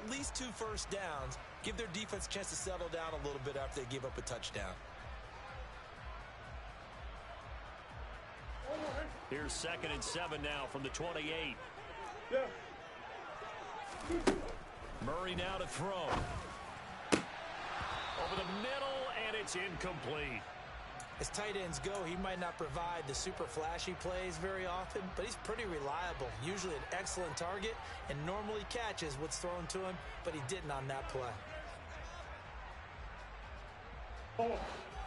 at least 2 first downs, give their defense a chance to settle down a little bit after they give up a touchdown. Here's 2nd and 7 now from the 28. Murray now to throw. Over the middle, and it's incomplete. As tight ends go, he might not provide the super flashy plays very often, but he's pretty reliable, usually an excellent target, and normally catches what's thrown to him, but he didn't on that play.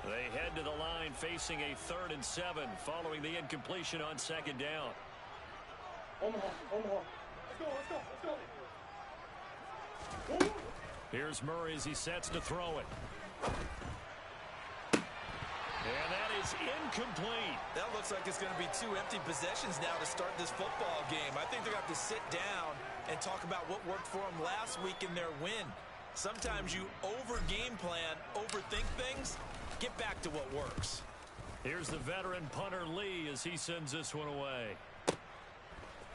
They head to the line facing a 3rd and 7 following the incompletion on 2nd down. Here's Murray as he sets to throw it. And that is incomplete. That looks like it's going to be 2 empty possessions now to start this football game. I think they're going to have to sit down and talk about what worked for them last week in their win. Sometimes you over-game plan, overthink things. Get back to what works. Here's the veteran punter Lee as he sends this one away.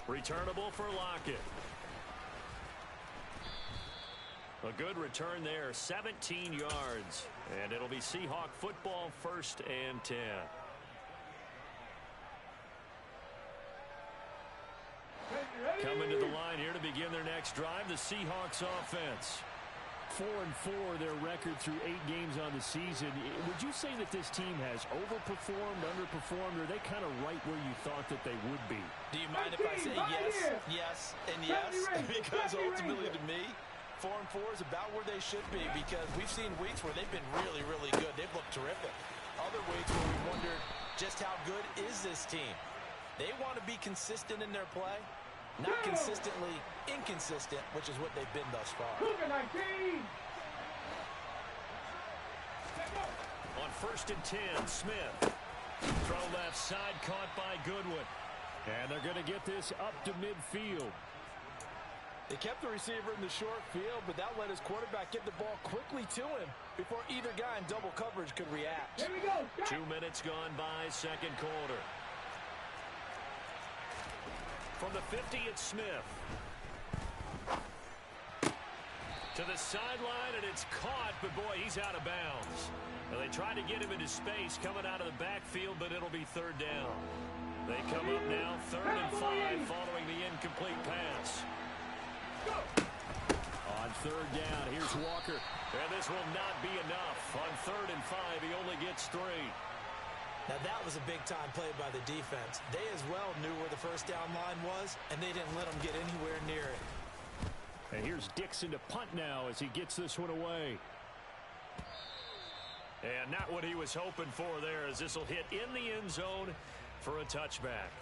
Returnable for Lockett. A good return there, 17 yards. And it'll be Seahawk football, 1st and 10. Coming to the line here to begin their next drive, the Seahawks offense. 4-4 their record through 8 games on the season. Would you say that this team has overperformed, underperformed, or are they kind of right where you thought that they would be? Do you mind if I say yes, yes, and yes? Because ultimately to me, 4-4 is about where they should be, because we've seen weeks where they've been really, really good. They've looked terrific. Other weeks where we've wondered just how good is this team. They want to be consistent in their play, not consistently inconsistent, which is what they've been thus far. On 1st and 10, Smith. Throw left side, caught by Goodwin. And they're going to get this up to midfield. They kept the receiver in the short field, but that let his quarterback get the ball quickly to him before either guy in double coverage could react. Here we go. 2 minutes gone by, 2nd quarter. From the 50, it's Smith. To the sideline, and it's caught, but boy, he's out of bounds. Now, they tried to get him into space coming out of the backfield, but it'll be 3rd down. They come up now, 3rd and 5, following the incomplete pass. On 3rd down, here's Walker. And this will not be enough. On 3rd and 5, he only gets 3. Now that was a big-time play by the defense. They as well knew where the 1st down line was, and they didn't let them get anywhere near it. And here's Dixon to punt now as he gets this one away. And not what he was hoping for there, as this will hit in the end zone for a touchback.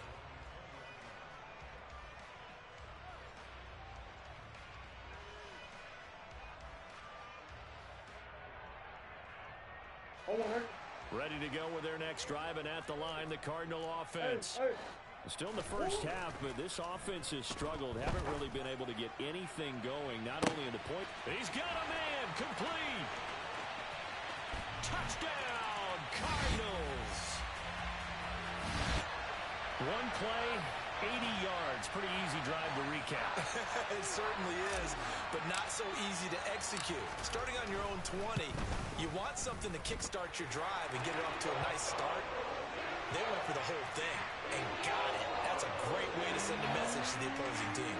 Ready to go with their next drive, and at the line, the Cardinal offense. Still in the first half, but this offense has struggled. Haven't really been able to get anything going, not only in the point. He's got a man, complete. Touchdown, Cardinals. One play, 80 yards. Pretty easy drive to recap. It certainly is, but not so easy to execute. Starting on your own 20, you want something to kickstart your drive and get it off to a nice start. They went for the whole thing and got it. That's a great way to send a message to the opposing team.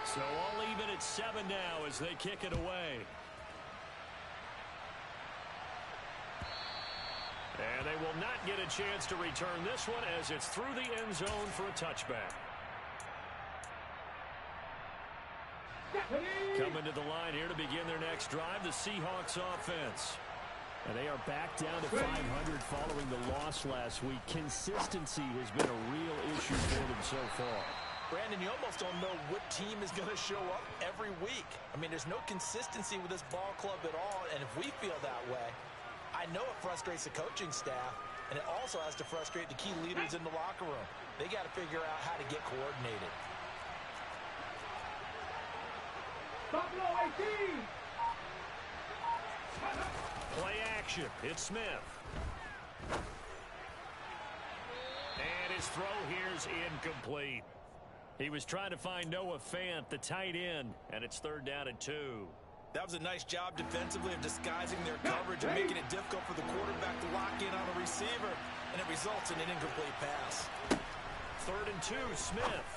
So all even at 7 now as they kick it away. And they will not get a chance to return this one as it's through the end zone for a touchback. Coming to the line here to begin their next drive, the Seahawks offense. And they are back down to 500 following the loss last week. Consistency has been a real issue for them so far. Brandon, you almost don't know what team is going to show up every week. I mean, there's no consistency with this ball club at all, and if we feel that way, I know it frustrates the coaching staff, and it also has to frustrate the key leaders in the locker room. They got to figure out how to get coordinated. Buffalo 18. Play action. It's Smith. And his throw here's incomplete. He was trying to find Noah Fant, the tight end, and it's 3rd down and 2. That was a nice job defensively of disguising their coverage and making it difficult for the quarterback to lock in on a receiver, and it results in an incomplete pass. 3rd and 2, Smith.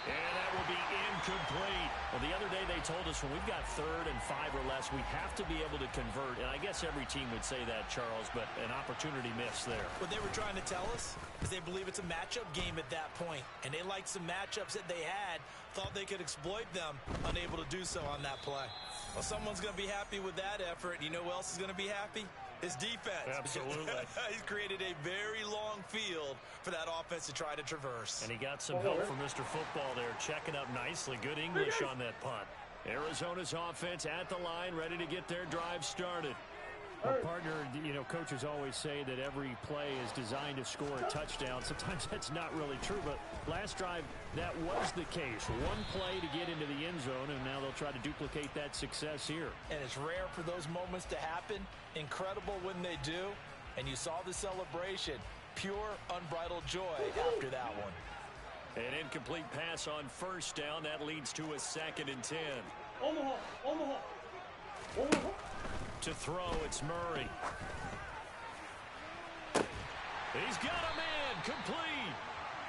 And that will be incomplete. Well, the other day they told us when we've got 3rd and 5 or less, we have to be able to convert. And I guess every team would say that, Charles, but an opportunity missed there. What they were trying to tell us is they believe it's a matchup game at that point. And they liked some matchups that they had, thought they could exploit them, unable to do so on that play. Well, someone's going to be happy with that effort. You know who else is going to be happy? His defense. Absolutely. He's created a very long field for that offense to try to traverse. And he got some help from Mr. Football there, checking up nicely. Good English on that punt. Arizona's offense at the line, ready to get their drive started. Well, partner, you know, coaches always say that every play is designed to score a touchdown. Sometimes that's not really true, but last drive, that was the case. One play to get into the end zone, and now they'll try to duplicate that success here. And it's rare for those moments to happen. Incredible when they do. And you saw the celebration. Pure, unbridled joy after that one. An incomplete pass on 1st down. That leads to a 2nd and 10. Omaha. To throw, it's Murray. He's got a man, complete.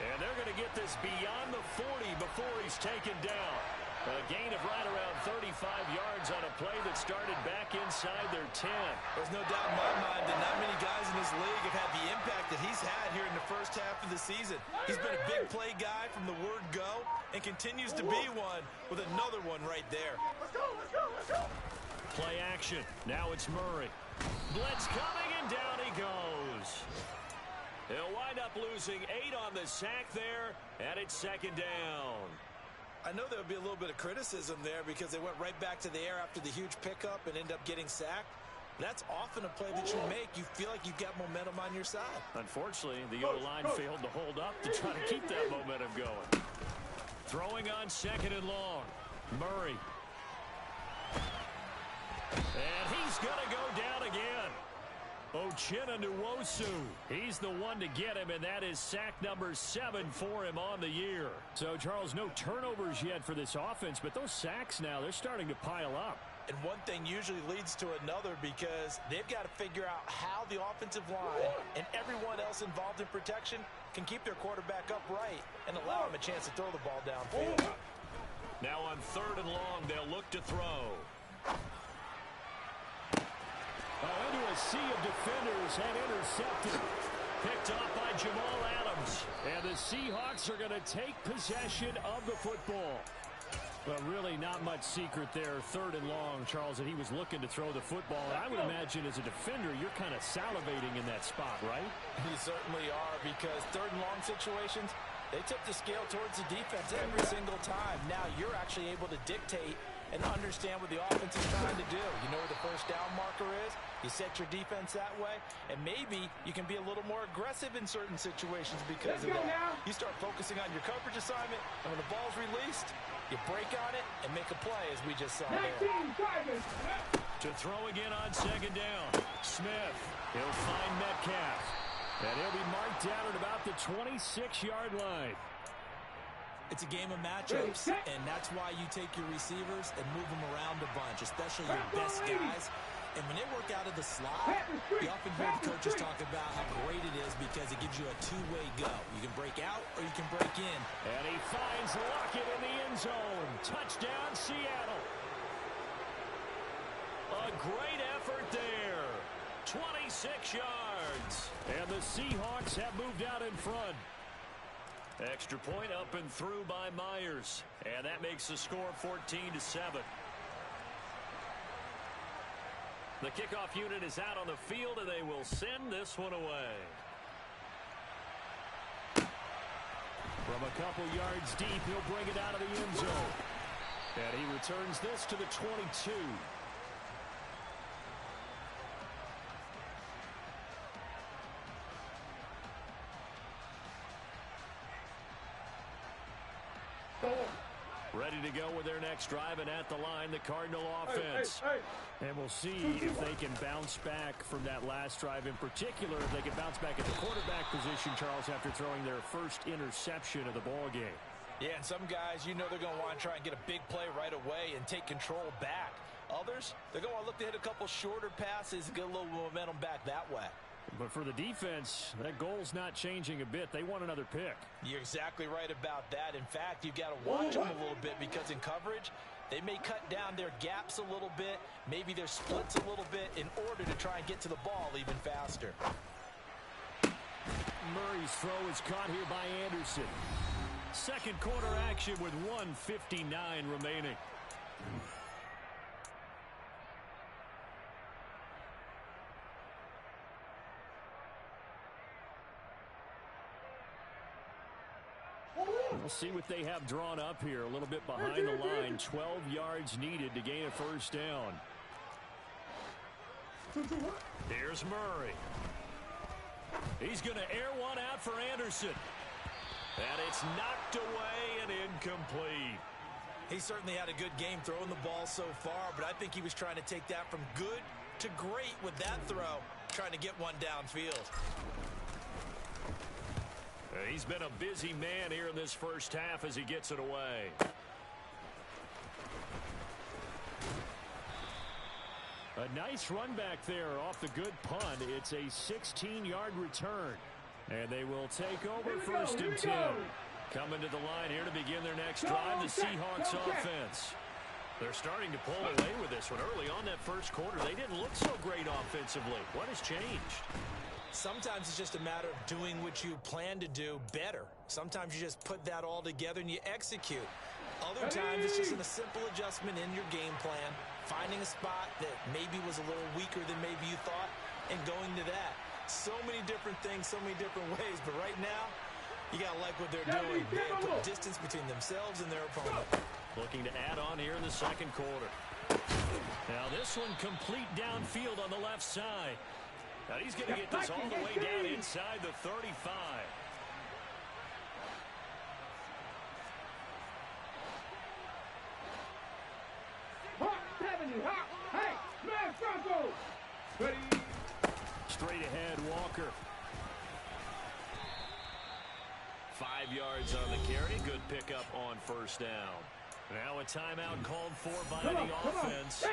And they're going to get this beyond the 40 before he's taken down. A gain of right around 35 yards on a play that started back inside their 10. There's no doubt in my mind that not many guys in this league have had the impact that he's had here in the first half of the season. He's been a big play guy from the word go and continues to be one with another one right there. Let's go. Play action. Now it's Murray. Blitz coming, and down he goes. He'll wind up losing 8 on the sack there, and it's 2nd down. I know there would be a little bit of criticism there because they went right back to the air after the huge pickup and end up getting sacked. That's often a play that you make. You feel like you've got momentum on your side. Unfortunately, the O-line failed to hold up to try to keep that momentum going. Throwing on 2nd and long. Murray. And he's going to go down again. Uchenna Nwosu. He's the one to get him, and that is sack number 7 for him on the year. So, Charles, no turnovers yet for this offense, but those sacks now, they're starting to pile up. And one thing usually leads to another because they've got to figure out how the offensive line and everyone else involved in protection can keep their quarterback upright and allow him a chance to throw the ball downfield. Now on 3rd and long, they'll look to throw. Into a sea of defenders and intercepted. Picked off by Jamal Adams. And the Seahawks are going to take possession of the football. But really not much secret there. 3rd and long, Charles, and he was looking to throw the football. And I would imagine as a defender, you're kind of salivating in that spot, right? You certainly are, because 3rd and long situations, they tip the scale towards the defense every single time. Now you're actually able to dictate and understand what the offense is trying to do. You know where the 1st down marker is. You set your defense that way, and maybe you can be a little more aggressive in certain situations because of that. You start focusing on your coverage assignment, and when the ball's released, you break on it and make a play, as we just saw there. To throw again on 2nd down. Smith. He'll find Metcalf. And he'll be marked down at about the 26-yard line. It's a game of matchups, and that's why you take your receivers and move them around a bunch, especially your best guys. And when they work out of the slot, you often hear the coaches talk about how great it is because it gives you a two-way go. You can break out or you can break in. And he finds Lockett in the end zone. Touchdown, Seattle. A great effort there. 26 yards. And the Seahawks have moved out in front. Extra point up and through by Myers. And that makes the score 14-7. The kickoff unit is out on the field, and they will send this one away. From a couple yards deep, he'll bring it out of the end zone. And he returns this to the 22. Ready to go with their next drive, and at the line, the Cardinal offense. And we'll see if they can bounce back from that last drive. In particular, if they can bounce back at the quarterback position, Charles, after throwing their first interception of the ball game. Yeah, and some guys, you know they're going to want to try and get a big play right away and take control back. Others, they're going to look to hit a couple shorter passes and get a little momentum back that way. But for the defense, that goal's not changing a bit. They want another pick. You're exactly right about that. In fact, you've got to watch them a little bit because in coverage, they may cut down their gaps a little bit, maybe their splits a little bit in order to try and get to the ball even faster. Murray's throw is caught here by Anderson. Second quarter action with 1:59 remaining. We'll see what they have drawn up here. A little bit behind the line. 12 yards needed to gain a first down. Here's Murray. He's going to air one out for Anderson. And it's knocked away and incomplete. He certainly had a good game throwing the ball so far, but I think he was trying to take that from good to great with that throw, trying to get one downfield. He's been a busy man here in this first half as he gets it away. A nice run back there off the good punt. It's a 16-yard return. And they will take over first and 10. Coming to the line here to begin their next drive, the Seahawks offense. They're starting to pull away with this one. Early on that first quarter, they didn't look so great offensively. What has changed? Sometimes it's just a matter of doing what you plan to do better. Sometimes you just put that all together and you execute. Other times it's just a simple adjustment in your game plan, finding a spot that maybe was a little weaker than maybe you thought, and going to that. So many different things, so many different ways, but right now, you got to like what they're doing. They have put distance between themselves and their opponent. Looking to add on here in the second quarter. Now this one complete downfield on the left side. Now he's going to get this all the way down inside the 35. Straight ahead, Walker. 5 yards on the carry. Good pickup on first down. Now a timeout called for by the offense,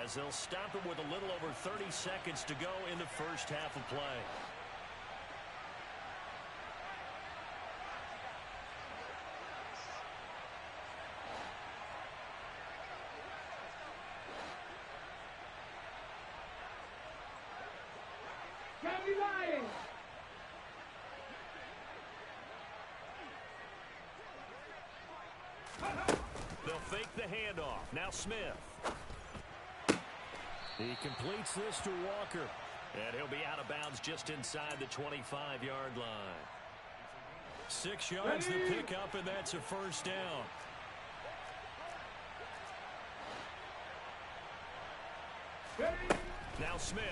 as they'll stop it with a little over 30 seconds to go in the first half of play. They'll fake the handoff. Now Smith. He completes this to Walker. And he'll be out of bounds just inside the 25-yard line. 6 yards to pick up, and that's a first down. Now Smith.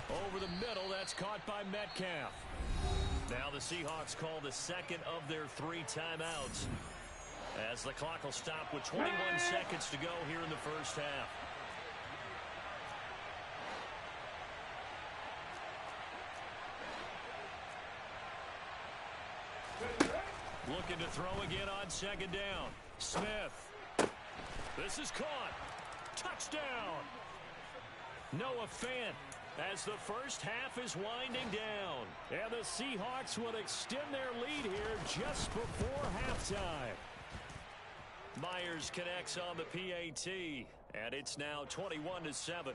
Over the middle, that's caught by Metcalf. Now the Seahawks call the second of their 3 timeouts, as the clock will stop with 21 seconds to go here in the first half. Looking to throw again on second down. Smith. This is caught. Touchdown. Noah Fant, as the first half is winding down. And the Seahawks will extend their lead here just before halftime. Myers connects on the PAT, and it's now 21-7.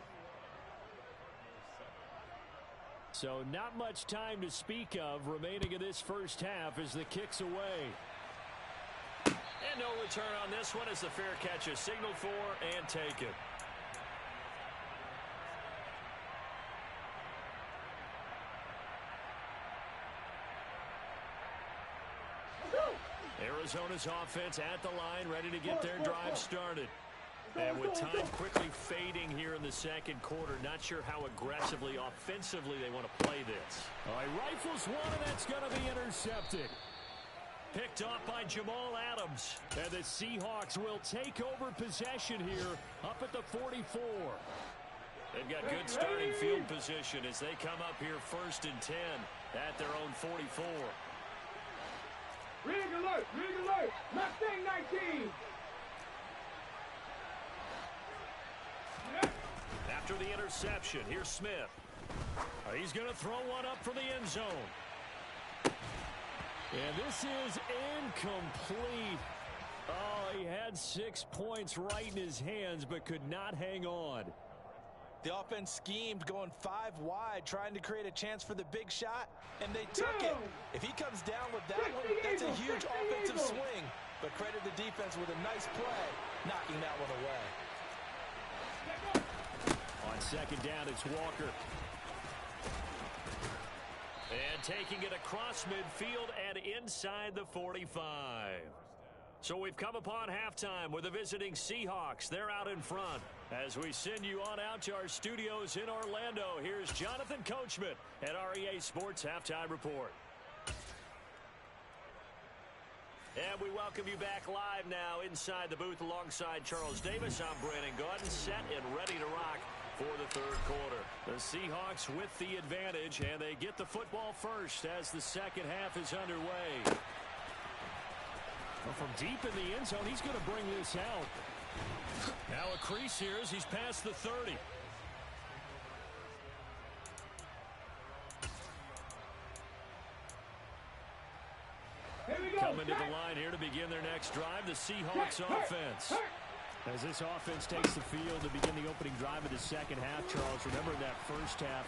So not much time to speak of remaining in this first half as the kick's away. And no return on this one as the fair catch is signaled for and taken. Arizona's offense at the line, ready to get their drive started. And with time quickly fading here in the second quarter, not sure how aggressively, offensively they want to play this. All right, rifles one, and that's going to be intercepted. picked off by Jamal Adams. And the Seahawks will take over possession here up at the 44. They've got good starting field position as they come up here 1st and 10 at their own 44. Rig alert! Rig alert! Mustang 19! After the interception, here's Smith. He's going to throw one up for the end zone. And this is incomplete. Oh, he had 6 points right in his hands, but could not hang on. The offense schemed, going 5 wide, trying to create a chance for the big shot, and they took it. If he comes down with that one, that's a huge offensive swing. But credit the defense with a nice play, knocking that one away. On 2nd down, it's Walker. And taking it across midfield and inside the 45. So we've come upon halftime with the visiting Seahawks. They're out in front. As we send you on out to our studios in Orlando, here's Jonathan Coachman at REA Sports Halftime Report. And we welcome you back live now inside the booth alongside Charles Davis. I'm Brandon Gaudin, set and ready to rock for the 3rd quarter. The Seahawks with the advantage, and they get the football first as the 2nd half is underway. Well, from deep in the end zone, he's going to bring this out. Now a crease here as he's past the 30. Coming to the line here to begin their next drive, the Seahawks offense. As this offense takes the field to begin the opening drive of the 2nd half, Charles, remember that 1st half,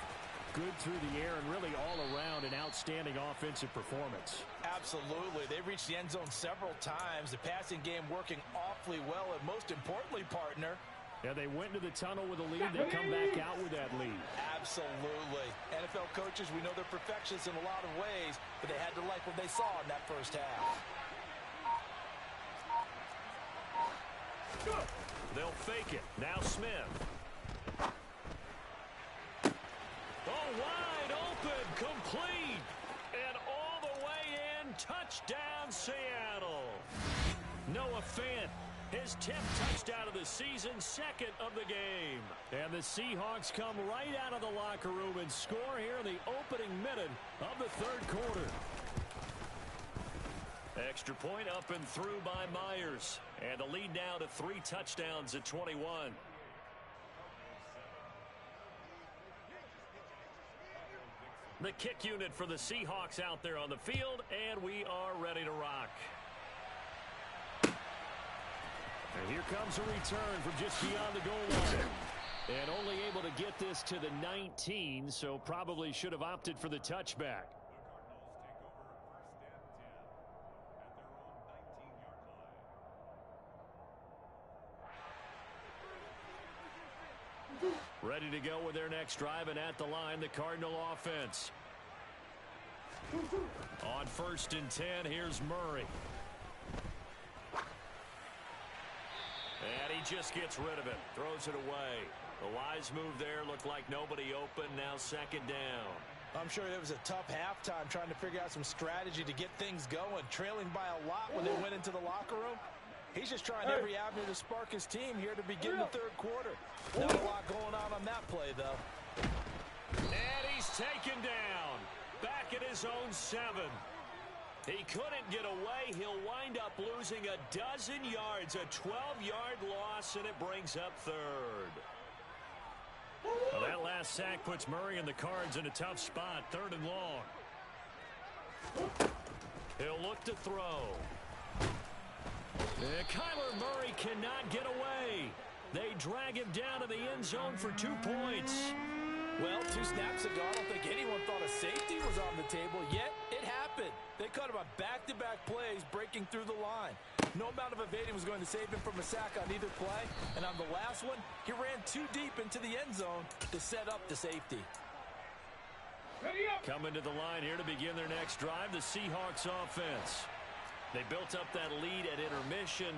good through the air and really all around an outstanding offensive performance. Absolutely. They reached the end zone several times. The passing game working awfully well, and most importantly, partner, yeah, they went into the tunnel with a lead. They come back out with that lead. Absolutely. NFL coaches, we know they're perfectionists in a lot of ways, but they had to like what they saw in that 1st half. They'll fake it. Now Smith. Oh, wide open, complete, and all the way in, touchdown Seattle. Noah Fant, his 10th touchdown of the season, 2nd of the game. And the Seahawks come right out of the locker room and score here in the opening minute of the 3rd quarter. Extra point up and through by Myers. And the lead now to 3 touchdowns at 21. The kick unit for the Seahawks out there on the field, and we are ready to rock. And here comes a return from just beyond the goal line. And only able to get this to the 19, so probably should have opted for the touchback. Ready to go with their next drive, and at the line, the Cardinal offense. On 1st and 10, here's Murray. And he just gets rid of it, throws it away. The wise move there, looked like nobody open, now 2nd down. I'm sure it was a tough halftime trying to figure out some strategy to get things going, trailing by a lot when they went into the locker room. He's just trying every avenue to spark his team here to begin the 3rd quarter. Not a lot going on that play, though. And he's taken down. Back at his own 7. He couldn't get away. He'll wind up losing a dozen yards. A 12-yard loss, and it brings up 3rd. Well, that last sack puts Murray and the Cards in a tough spot. 3rd and long. He'll look to throw. Kyler Murray cannot get away. They drag him down to the end zone for 2 points. Well, 2 snaps ago, I don't think anyone thought a safety was on the table, yet it happened. They cut him on back-to-back plays, breaking through the line. No amount of evading was going to save him from a sack on either play, and on the last one, he ran too deep into the end zone to set up the safety. Coming to the line here to begin their next drive, the Seahawks offense. They built up that lead at intermission,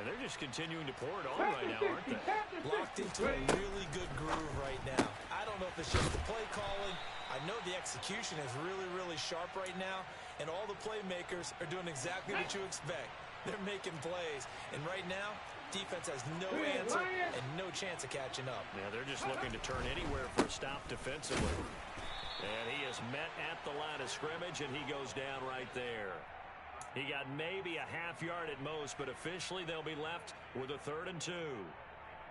and they're just continuing to pour it on right now, aren't they? Locked into a really good groove right now. I don't know if it's just the play calling. I know the execution is really, really sharp right now, and all the playmakers are doing exactly what you expect. They're making plays, and right now, defense has no answer and no chance of catching up. Yeah, they're just looking to turn anywhere for a stop defensively. And he is met at the line of scrimmage, and he goes down right there. He got maybe a half yard at most, but officially they'll be left with a 3rd and 2.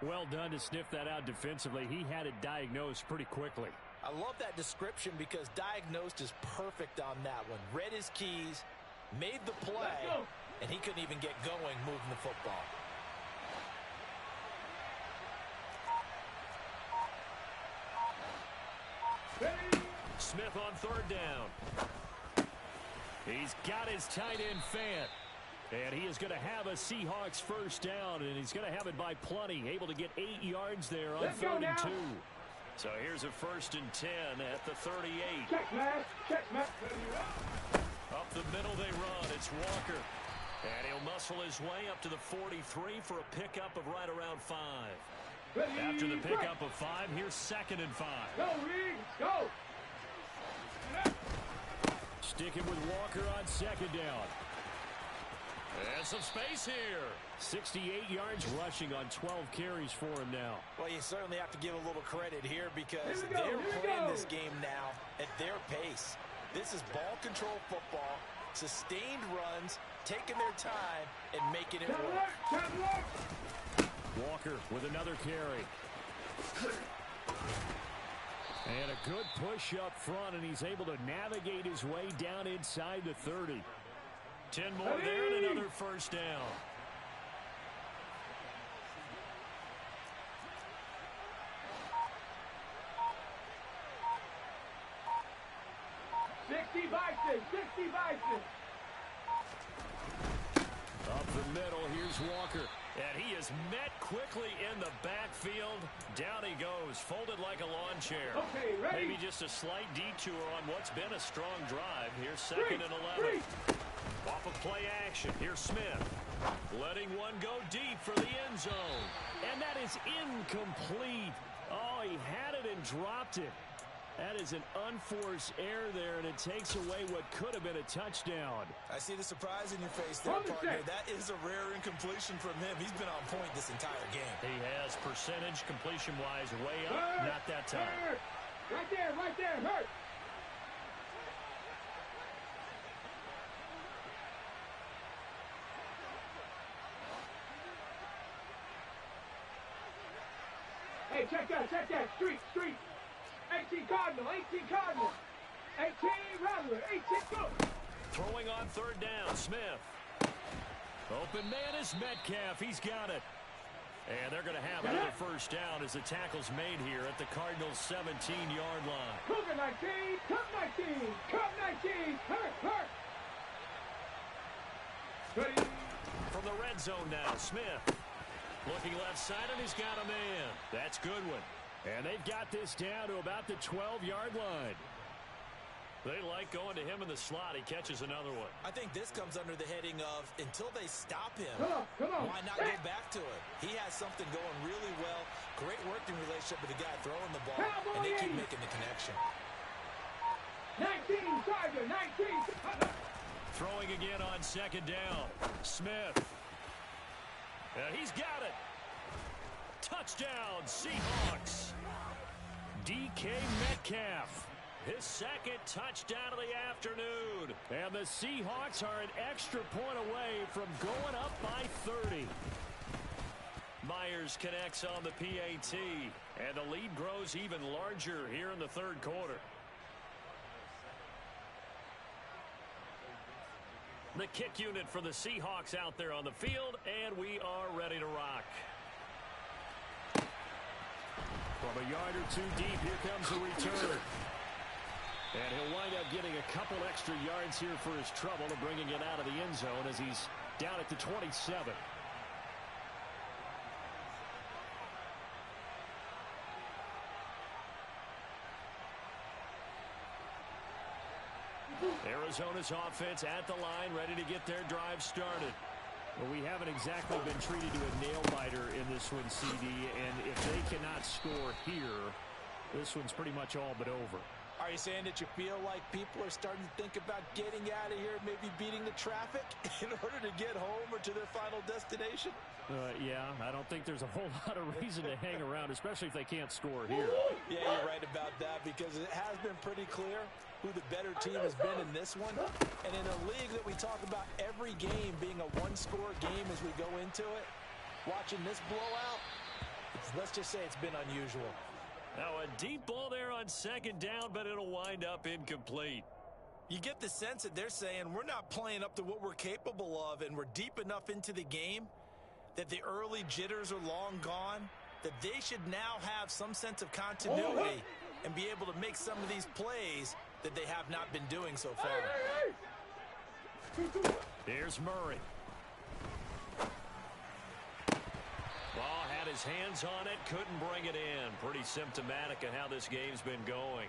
Well done to sniff that out defensively. He had it diagnosed pretty quickly. I love that description because diagnosed is perfect on that one. Read his keys, made the play, and he couldn't even get going moving the football. Smith on 3rd down. He's got his tight end Fant. And he is going to have a Seahawks 1st down, and he's going to have it by plenty. Able to get 8 yards there on 3rd and 2. So here's a 1st and 10 at the 38. Check, man. Check, man. Up the middle they run. It's Walker. And he'll muscle his way up to the 43 for a pickup of right around 5. After the pickup of 5, here's 2nd and 5. Go, Reed. Go. Sticking with Walker on 2nd down. And some space here. 68 yards rushing on 12 carries for him now. Well, you certainly have to give a little credit here because they're playing this game now at their pace. This is ball control football, sustained runs, taking their time, and making it work. Walker with another carry. And a good push up front, and he's able to navigate his way down inside the 30. 10 more there and another 1st down. Up the middle, here's Walker. And he is met quickly in the backfield. Down he goes, folded like a lawn chair. Okay, ready? Maybe just a slight detour on what's been a strong drive. Here's 2nd and 11. Off of play action, here's Smith. Letting one go deep for the end zone. And that is incomplete. Oh, he had it and dropped it. That is an unforced error there, and it takes away what could have been a touchdown. I see the surprise in your face there, partner. That is a rare incompletion from him. He's been on point this entire game. He has percentage completion-wise way up. Not that time. Hurt. Right there, hurt. Hey, check that. Street. 18 Cardinal. 18 Rattler. 18 go. Throwing on 3rd down, Smith. Open man is Metcalf. He's got it. And they're going to have another 1st down as the tackle's made here at the Cardinals' 17-yard line. Cougar 19. Cup 19. Hurt. Ready. From the red zone now, Smith. Looking left side, and he's got a man. That's Goodwin. And they've got this down to about the 12-yard line. They like going to him in the slot. He catches another one. I think this comes under the heading of until they stop him, Come on. why not go back to it? He has something going really well. Great working relationship with the guy throwing the ball, and they keep making the connection. 19 Charger. 19. Throwing again on 2nd down. Smith. He's got it. Touchdown, Seahawks. DK Metcalf. His 2nd touchdown of the afternoon. And the Seahawks are an extra point away from going up by 30. Myers connects on the PAT. And the lead grows even larger here in the 3rd quarter. The kick unit for the Seahawks out there on the field, and we are ready to rock. From a yard or 2 deep, here comes the return. And he'll wind up getting a couple extra yards here for his trouble and bringing it out of the end zone as he's down at the 27. Arizona's offense at the line, ready to get their drive started. Well, we haven't exactly been treated to a nail-biter in this one, CD, and if they cannot score here, this one's pretty much all but over. Are you saying that you feel like people are starting to think about getting out of here, maybe beating the traffic in order to get home or to their final destination? Yeah, I don't think there's a whole lot of reason to hang around, especially if they can't score here. Yeah, you're right about that, because it has been pretty clear who the better team has been in this one. And in a league that we talk about every game being a one-score game as we go into it, watching this blowout, let's just say it's been unusual. Now a deep ball there on second down, but it'll wind up incomplete. You get the sense that they're saying we're not playing up to what we're capable of, and we're deep enough into the game that the early jitters are long gone, that they should now have some sense of continuity and be able to make some of these plays that they have not been doing so far. Here's Murray. Ball had his hands on it, couldn't bring it in. Pretty symptomatic of how this game's been going.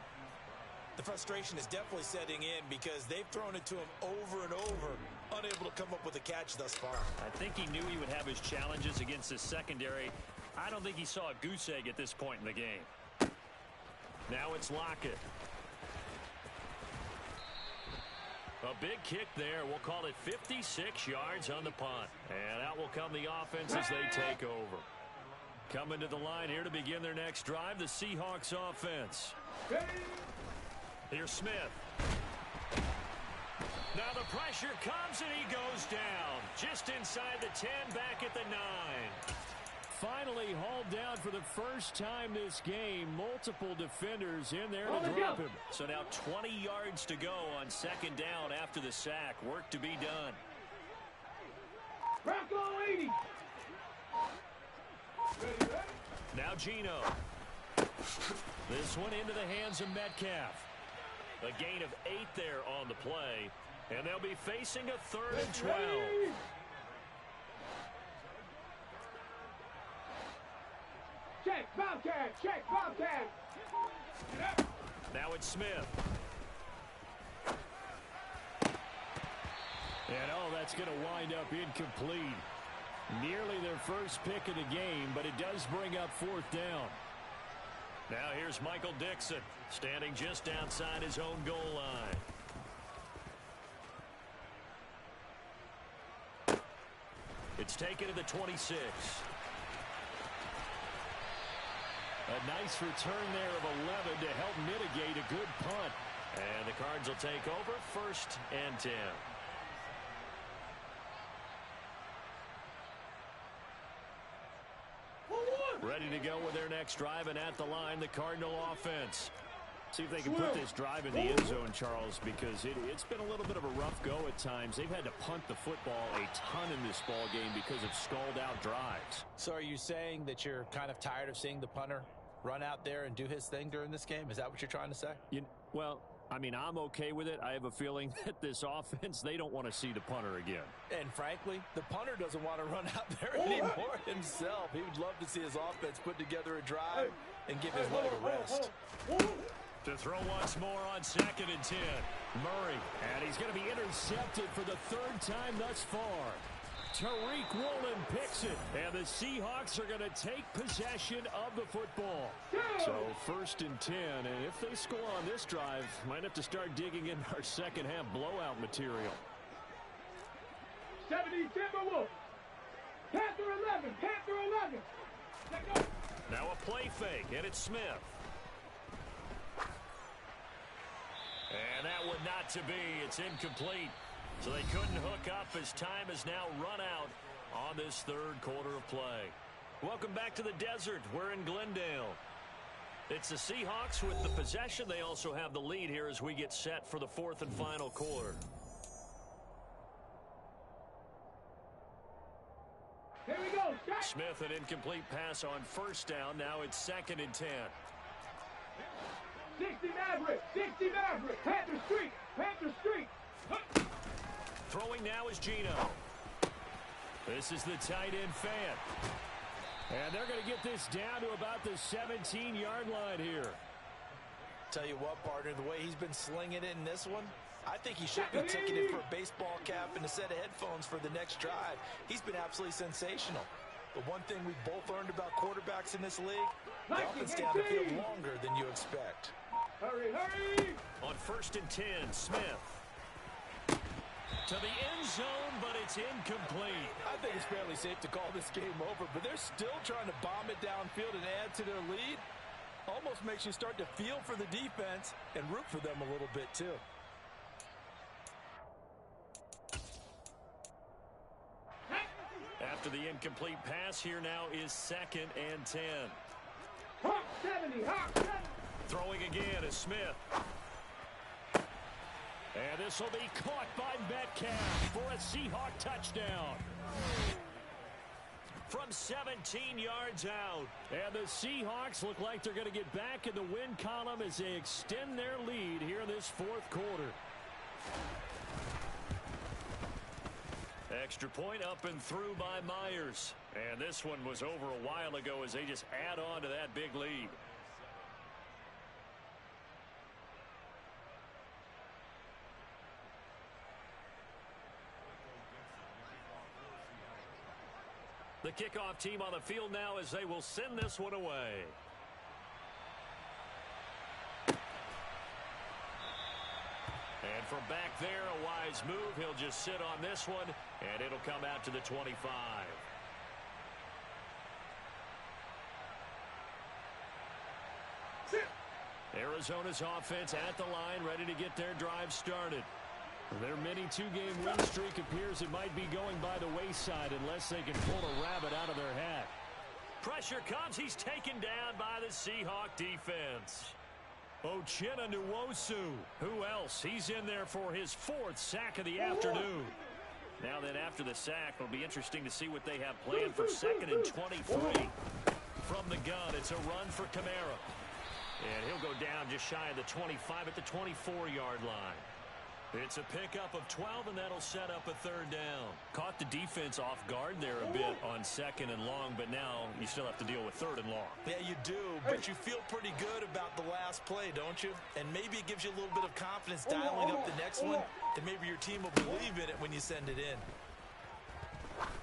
The frustration is definitely setting in because they've thrown it to him over and over, unable to come up with a catch thus far. I think he knew he would have his challenges against his secondary. I don't think he saw a goose egg at this point in the game. Now it's Lockett. A big kick there. We'll call it 56 yards on the punt. And out will come the offense as they take over. Coming to the line here to begin their next drive, the Seahawks offense. Here's Smith. Now the pressure comes and he goes down. Just inside the 10, back at the 9. Finally hauled down for the first time this game. Multiple defenders in there to drop him. So now 20 yards to go on second down after the sack. Work to be done. Rocco 80. Now Geno. This one into the hands of Metcalf. A gain of 8 there on the play. And they'll be facing a 3rd and 12. Check, Bobcat, check, Bobcat. Now it's Smith. And that's going to wind up incomplete. Nearly their first pick of the game, but it does bring up 4th down. Now here's Michael Dixon, standing just outside his own goal line. It's taken to the 26. A nice return there of 11 to help mitigate a good punt. And the Cards will take over 1st and 10. Ready to go with their next drive, and at the line, the Cardinal offense. See if they can put this drive in the end zone, Charles, because it's been a little bit of a rough go at times. They've had to punt the football a ton in this ball game because of stalled-out drives. So are you saying that you're kind of tired of seeing the punter run out there and do his thing during this game? Is that what you're trying to say? Well, I mean, I'm okay with it. I have a feeling that this offense, they don't want to see the punter again. And frankly, the punter doesn't want to run out there anymore himself. He would love to see his offense put together a drive and give his leg a rest. To throw once more on 2nd and 10. Murray. And he's going to be intercepted for the 3rd time thus far. Tariq Woolen picks it. And the Seahawks are going to take possession of the football. So 1st and 10. And if they score on this drive, might have to start digging in our second half blowout material. 70 Timberwolves. Panther 11. Panther 11. Let's go. Now a play fake, and it's Smith. And that one not to be. It's incomplete. So they couldn't hook up as time has now run out on this 3rd quarter of play. Welcome back to the desert. We're in Glendale. It's the Seahawks with the possession. They also have the lead here as we get set for the 4th and final quarter. Here we go. Shot. Smith, an incomplete pass on 1st down. Now it's 2nd and 10. 60 Maverick. 60 Maverick. Panther Street. Panther Street. Throwing now is Geno. This is the tight end Fant. And they're going to get this down to about the 17-yard line here. Tell you what, partner, the way he's been slinging it in this one, I think he should be ticketed for a baseball cap and a set of headphones for the next drive. He's been absolutely sensational. The one thing we both learned about quarterbacks in this league, they often stay on the field longer than you expect. Hurry, hurry! On 1st and 10, Smith. To the end zone, but it's incomplete. I think it's fairly safe to call this game over, but they're still trying to bomb it downfield and add to their lead. Almost makes you start to feel for the defense and root for them a little bit, too. After the incomplete pass, here now is 2nd and 10. Hawk 70, Hawk 70. Throwing again is Smith. And this will be caught by Metcalf for a Seahawk touchdown. From 17 yards out. And the Seahawks look like they're going to get back in the win column as they extend their lead here in this 4th quarter. Extra point up and through by Myers. And this one was over a while ago as they just add on to that big lead. The kickoff team on the field now as they will send this one away. And from back there, a wise move. He'll just sit on this one, and it'll come out to the 25. Arizona's offense at the line, ready to get their drive started. Their mini 2-game win streak appears it might be going by the wayside unless they can pull a rabbit out of their hat. Pressure comes. He's taken down by the Seahawk defense. Uchenna Nwosu. Who else? He's in there for his 4th sack of the afternoon. Now then, after the sack, it'll be interesting to see what they have planned for 2nd and 23. From the gun, it's a run for Kamara. And he'll go down just shy of the 25 at the 24-yard line. It's a pickup of 12, and that'll set up a 3rd down. Caught the defense off guard there a bit on 2nd and long, but now you still have to deal with 3rd and long. Yeah, you do, but you feel pretty good about the last play, don't you? And maybe it gives you a little bit of confidence dialing up the next one, and maybe your team will believe in it when you send it in.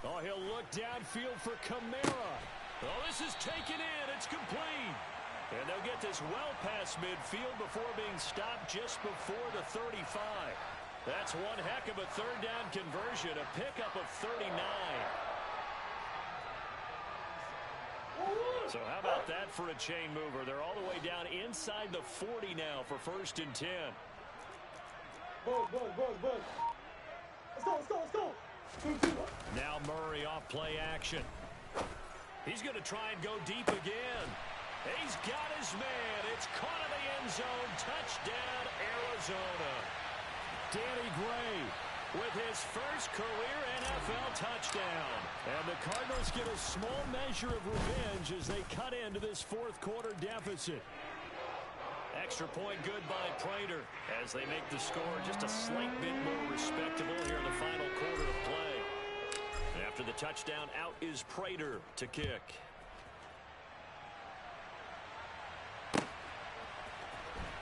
Oh, he'll look downfield for Kamara. Oh, this is taken in. It's complete. And they'll get this well past midfield before being stopped just before the 35. That's one heck of a 3rd down conversion, a pickup of 39. So how about that for a chain mover? They're all the way down inside the 40 now for 1st and 10. Bug. Let's go. Now Murray off play action. He's going to try and go deep again. He's got his man. It's caught in the end zone. Touchdown, Arizona. Danny Gray with his first career NFL touchdown. And the Cardinals get a small measure of revenge as they cut into this 4th quarter deficit. Extra point good by Prater as they make the score just a slight bit more respectable here in the final quarter of play. After the touchdown, out is Prater to kick.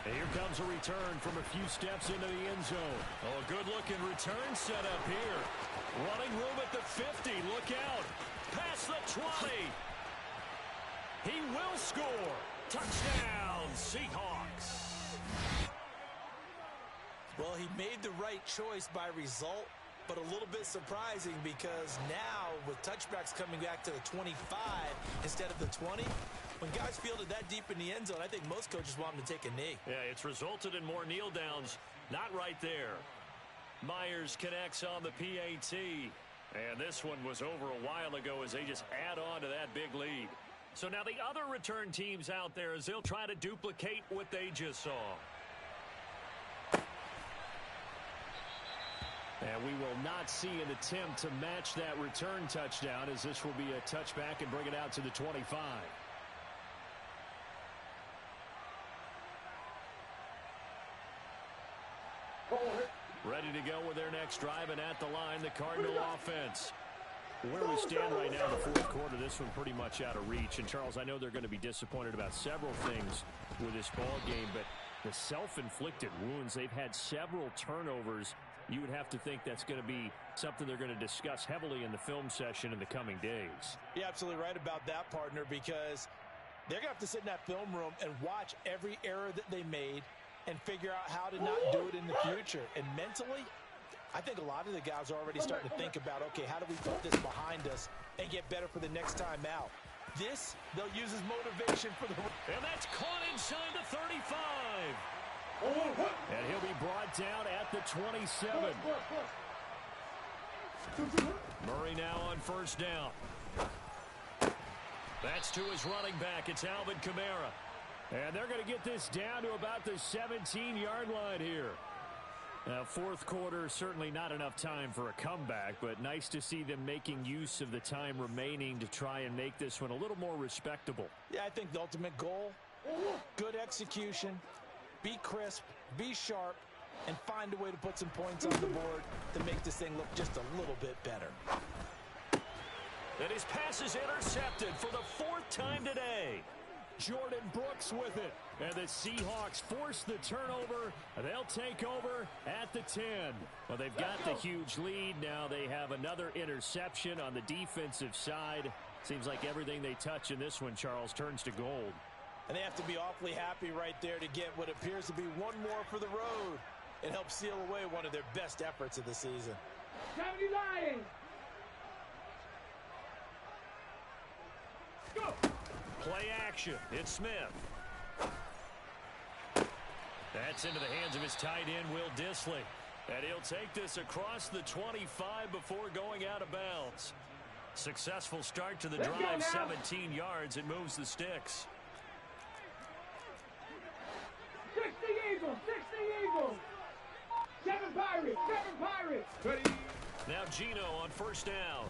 And here comes a return from a few steps into the end zone. Oh, a good-looking return set up here. Running room at the 50. Look out. Past the 20. He will score. Touchdown, Seahawks. Well, he made the right choice by result, but a little bit surprising because now with touchbacks coming back to the 25 instead of the 20, when guys field it that deep in the end zone, I think most coaches want them to take a knee. Yeah, it's resulted in more kneel downs. Not right there. Myers connects on the PAT. And this one was over a while ago as they just add on to that big lead. So now the other return teams out there as they'll try to duplicate what they just saw. And we will not see an attempt to match that return touchdown as this will be a touchback and bring it out to the 25. Ready to go with their next drive, and at the line, the Cardinal offense. Where we stand right now in the 4th quarter, this one pretty much out of reach. And, Charles, I know they're going to be disappointed about several things with this ball game, but the self-inflicted wounds, they've had several turnovers. You would have to think that's going to be something they're going to discuss heavily in the film session in the coming days. You're absolutely right about that, partner, because they're going to have to sit in that film room and watch every error that they made and figure out how to not do it in the future. And mentally, I think a lot of the guys are already starting to think about, okay, how do we put this behind us and get better for the next time out? This, they'll use as motivation for the... And that's caught inside the 35. And he'll be brought down at the 27. Murray now on first down. That's to his running back. It's Alvin Kamara. And they're going to get this down to about the 17-yard line here. Now, fourth quarter, certainly not enough time for a comeback, but nice to see them making use of the time remaining to try and make this one a little more respectable. Yeah, I think the ultimate goal, good execution, be crisp, be sharp, and find a way to put some points on the board to make this thing look just a little bit better. And his pass is intercepted for the fourth time today. Jordan Brooks with it. And the Seahawks force the turnover. They'll take over at the 10. Well, they've got the huge lead. Now they have another interception on the defensive side. Seems like everything they touch in this one, Charles, turns to gold. And they have to be awfully happy right there to get what appears to be one more for the road. It helps seal away one of their best efforts of the season. 70 Lions. Go. Play action. It's Smith. That's into the hands of his tight end, Will Dissly. And he'll take this across the 25 before going out of bounds. Successful start to the drive, 17 yards. It moves the sticks. 60 Eagles, 60 Eagles. 7 Pirates, 7 Pirates. Ready. Now Gino on first down.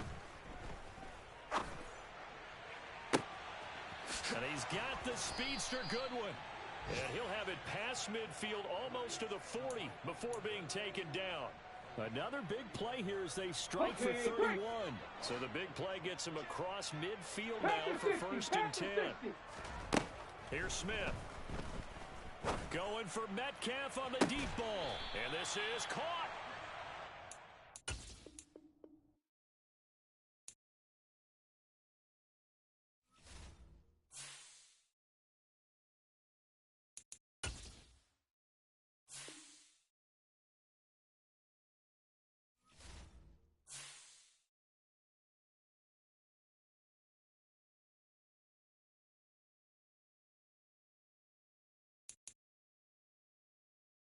And he's got the speedster Goodwin. And he'll have it past midfield almost to the 40 before being taken down. Another big play here as they strike for 31. So the big play gets him across midfield now for first and 10. Here's Smith. Going for Metcalf on the deep ball. And this is caught.